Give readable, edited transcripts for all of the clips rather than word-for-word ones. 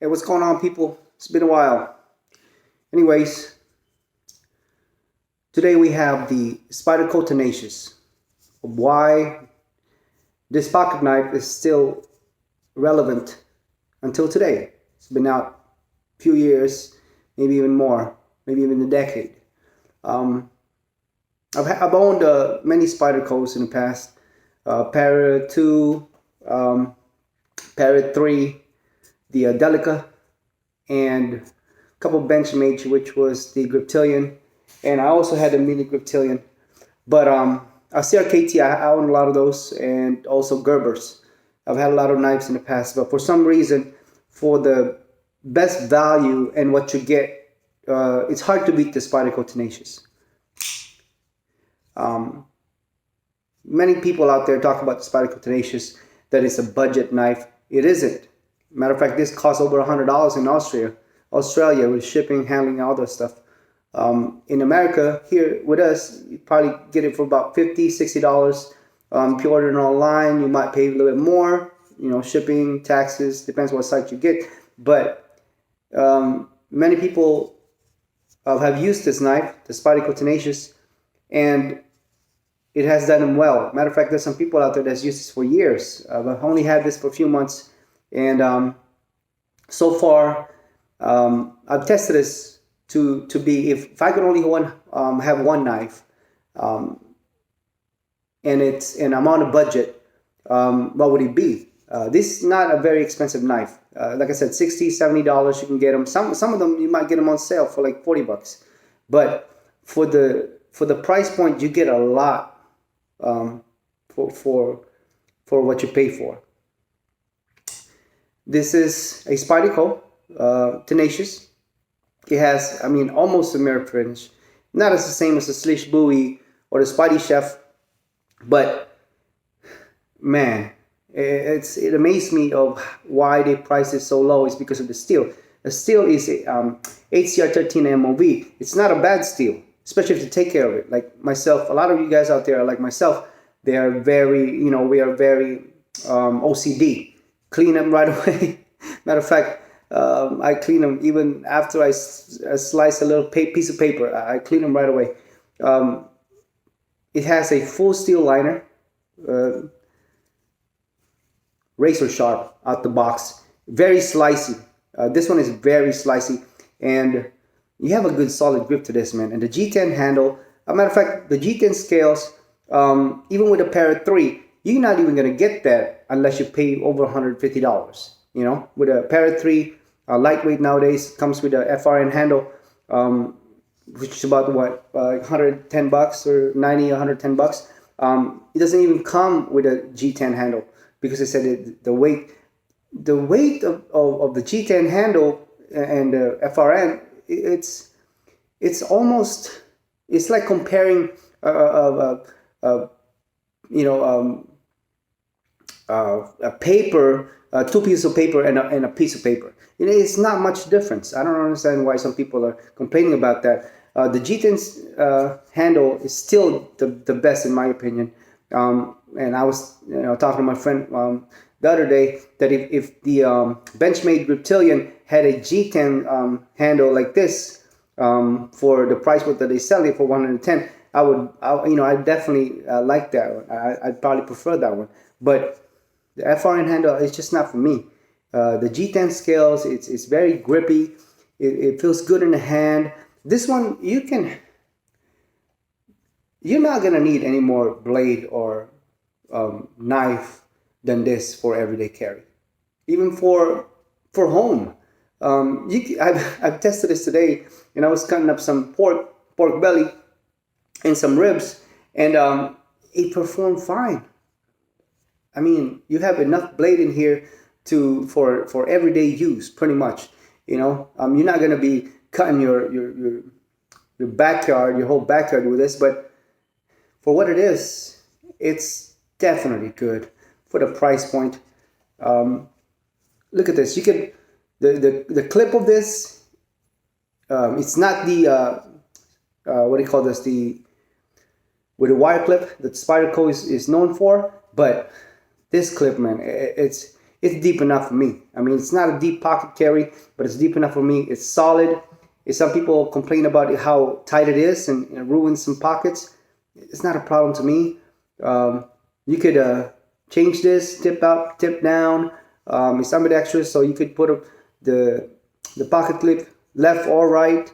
Hey, what's going on, people? It's been a while. Anyways, today we have the Spyderco Tenacious. Why this pocket knife is still relevant until today. It's been out a few years, maybe even more, maybe even a decade. I've owned many Spydercos in the past. Parrot 2, Parrot 3, the Delica, and a couple Benchmates, which was the Griptilian, and I also had a mini Griptilian. But CRKT, I own a lot of those, and also Gerbers. I've had a lot of knives in the past, but for some reason, for the best value and what you get, it's hard to beat the Spyderco Tenacious. Many people out there talk about the Spyderco Tenacious, that it's a budget knife. It isn't. Matter of fact, this costs over $100 in Australia with shipping, handling, all that stuff. In America, here with us, you probably get it for about $50, $60. If you order it online, you might pay a little bit more. Shipping, taxes, depends what site you get. But many people have used this knife, the Spyderco Tenacious, and it has done them well. Matter of fact, there's some people out there that's used this for years. I've only had this for a few months, and so far, I've tested this to be, if I could only have one knife, and I'm on a budget, what would it be? This is not a very expensive knife. Like I said, $60, $70 you can get them. Some of them you might get them on sale for like $40. But for the price point, you get a lot for what you pay for. This is a Spyderco Tenacious. It has, almost a mirror finish. Not as the same as the Slish Bowie or the Spidey Chef, but man, it amazed me of why the price is so low. It's because of the steel. The steel is HCR13 MOV. It's not a bad steel, especially if you take care of it. Like myself, a lot of you guys out there are like myself. They are very, we are very OCD. Clean them right away. Matter of fact, I clean them even after I slice a little piece of paper. I clean them right away. It has a full steel liner, razor sharp out the box. Very slicey. This one is very slicey, and you have a good solid grip to this, man. And the G10 handle. As a matter of fact, the G10 scales, even with the Parrot 3, you're not even going to get that unless you pay over $150. With a Parrot 3, lightweight nowadays, comes with a FRN handle, which is about what, $110 or 90, $110. It doesn't even come with a G10 handle because they said the weight of the G10 handle and the FRN, it's almost, it's like comparing a paper, two pieces of paper and a piece of paper. It's not much difference. I don't understand why some people are complaining about that. The G10's handle is still the best in my opinion. And I was talking to my friend the other day that if the Benchmade Griptilian had a G10 handle like this, for the price that they sell it for $110, I definitely like that one. I'd probably prefer that one. But the FRN handle is just not for me. The G10 scales, it's very grippy. It feels good in the hand. This one, you're not gonna need any more blade or knife than this for everyday carry. Even for home. I've tested this today, and I was cutting up some pork belly and some ribs, and it performed fine. You have enough blade in here for everyday use, pretty much. You're not gonna be cutting your backyard, your whole backyard with this, but for what it is, it's definitely good for the price point. Look at this. You can the clip of this. It's not the what do you call this? With a wire clip that Spyderco is known for, but this clip, man, it's deep enough for me. I mean, it's not a deep pocket carry, but it's deep enough for me. It's solid. Some people complain about how tight it is and ruins some pockets. It's not a problem to me. You could change this, tip up, tip down. It's ambidextrous, so you could put the pocket clip left or right.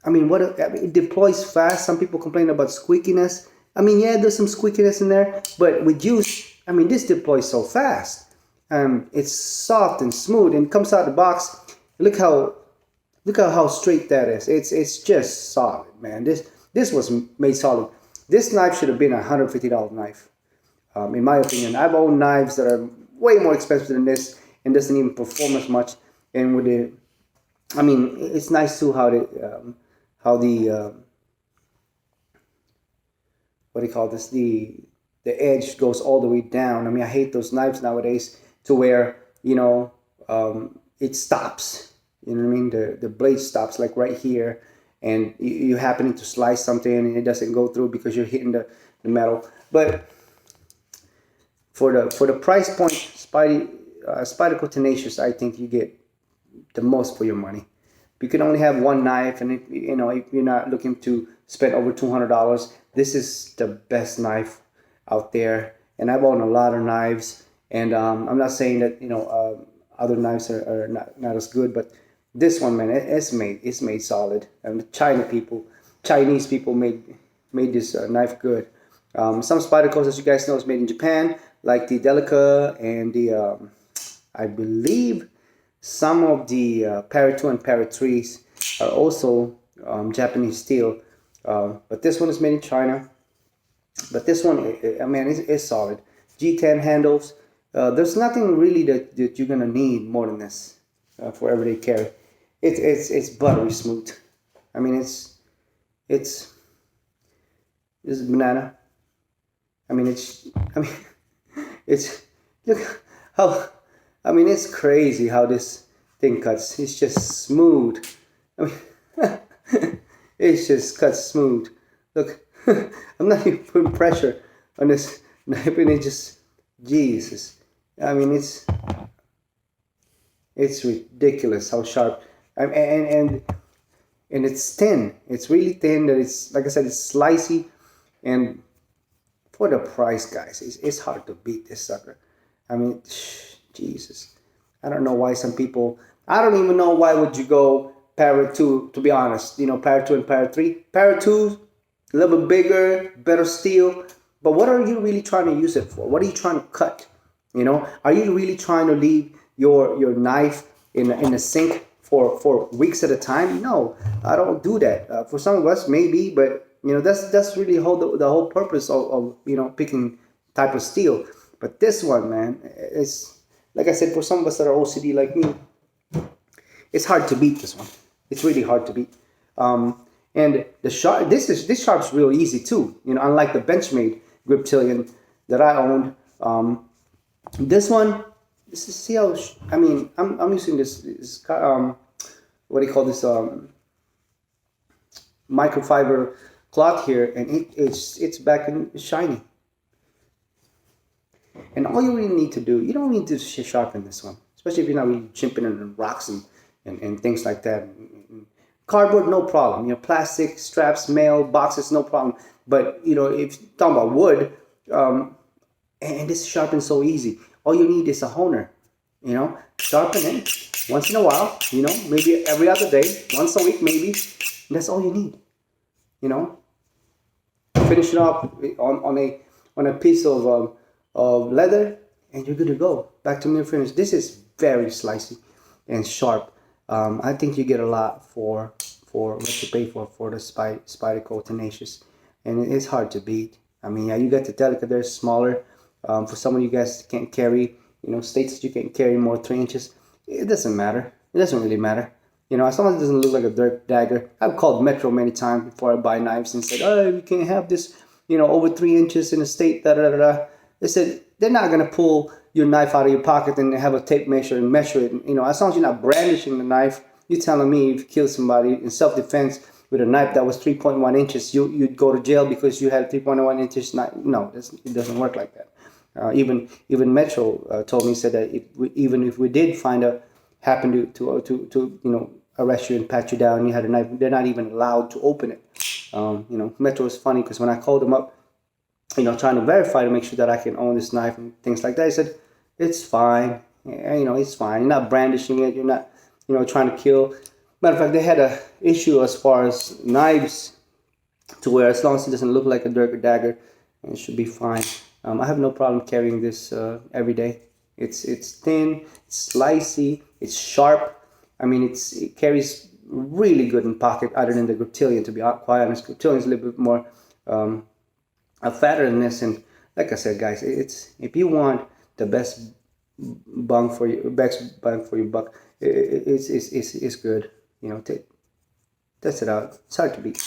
I mean, it deploys fast. Some people complain about squeakiness. I mean, yeah, there's some squeakiness in there, but with use, I mean, this deploys so fast. It's soft and smooth and comes out the box. Look how straight that is. It's just solid, man. This was made solid. This knife should have been a $150 knife, in my opinion. I've owned knives that are way more expensive than this and doesn't even perform as much. And with it, I mean, it's nice too how the what do you call this? The edge goes all the way down. I mean, I hate those knives nowadays to where, you know, it stops. You know what I mean? The blade stops like right here, and you happening to slice something and it doesn't go through because you're hitting the metal. But for the price point, Spyderco Tenacious, I think you get the most for your money. You can only have one knife, and if you're not looking to spend over $200, this is the best knife out there. And I've owned a lot of knives, and I'm not saying that other knives are not as good, but this one, man, it's made solid. And the Chinese people made this knife good. Some Spydercos, as you guys know, is made in Japan, like the Delica and the I believe some of the Para 2 and Para 3s are also Japanese steel. But this one is made in China. But this one, I mean, is solid. G10 handles. There's nothing really that you're gonna need more than this for everyday carry. It's buttery smooth. I mean, this is banana. Look how, I mean, it's crazy how this thing cuts. It's just smooth. I mean, it just cuts smooth. Look, I'm not even putting pressure on this knife, and it just, Jesus. I mean, it's ridiculous how sharp. And it's thin. It's really thin. That it's, like I said, it's slicey, and for the price, guys, it's hard to beat this sucker. I mean, Jesus. I don't know why some people. I don't even know why would you go Para 2. To be honest, Para 2 and Para 3. Para 2, a little bit bigger, better steel. But what are you really trying to use it for? What are you trying to cut? Are you really trying to leave your knife in a sink for weeks at a time? No, I don't do that. For some of us, maybe, but that's really the whole purpose of picking type of steel. But this one, man, it's like I said, for some of us that are OCD like me, it's hard to beat this one. It's really hard to beat. And the sharp, this sharp's real easy too. Unlike the Benchmade Griptilian that I owned. This one, see how, I mean, I'm using this what do you call this, microfiber cloth here, and it's back and shiny. And all you really need to do, you don't need to sharpen this one, especially if you're not really chipping in rocks and things like that. Cardboard, no problem. Plastic, straps, mail, boxes, no problem. But if you're talking about wood, and this sharpens so easy. All you need is a honer. Sharpen it once in a while. Maybe every other day, once a week, maybe. That's all you need. Finish it up on a piece of leather, and you're good to go. Back to mirror finish. This is very slicey and sharp. I think you get a lot for what you pay for the Spyderco Tenacious, and it's hard to beat. I mean, yeah, you got the Delica there, smaller. For some of you guys that can't carry, states that you can't carry more 3 inches. It doesn't matter. It doesn't really matter. As long as it doesn't look like a dirt dagger. I've called Metro many times before I buy knives and said, oh, we can't have this, over 3 inches in a state, da-da-da-da. They said, they're not going to pull your knife out of your pocket and have a tape measure and measure it. As long as you're not brandishing the knife, you're telling me if you kill somebody in self-defense with a knife that was 3.1 inches, you'd go to jail because you had 3.1 inches knife. No, it doesn't work like that. Even Metro told me, said that even if we did happen to arrest you and pat you down, and you had a knife, they're not even allowed to open it. Metro is funny because when I called them up, trying to verify to make sure that I can own this knife and things like that, I said, it's fine. It's fine. You're not brandishing it. You're not, trying to kill. Matter of fact, they had a issue as far as knives, to where as long as it doesn't look like a dirk or dagger, it should be fine. I have no problem carrying this every day. It's thin, it's slicey, it's sharp. I mean, it carries really good in pocket, other than the Griptilian, to be quite honest. Griptilian is a little bit more fatter than this, and like I said, guys, if you want the best bang for your buck, it's good. Test it out. It's hard to beat.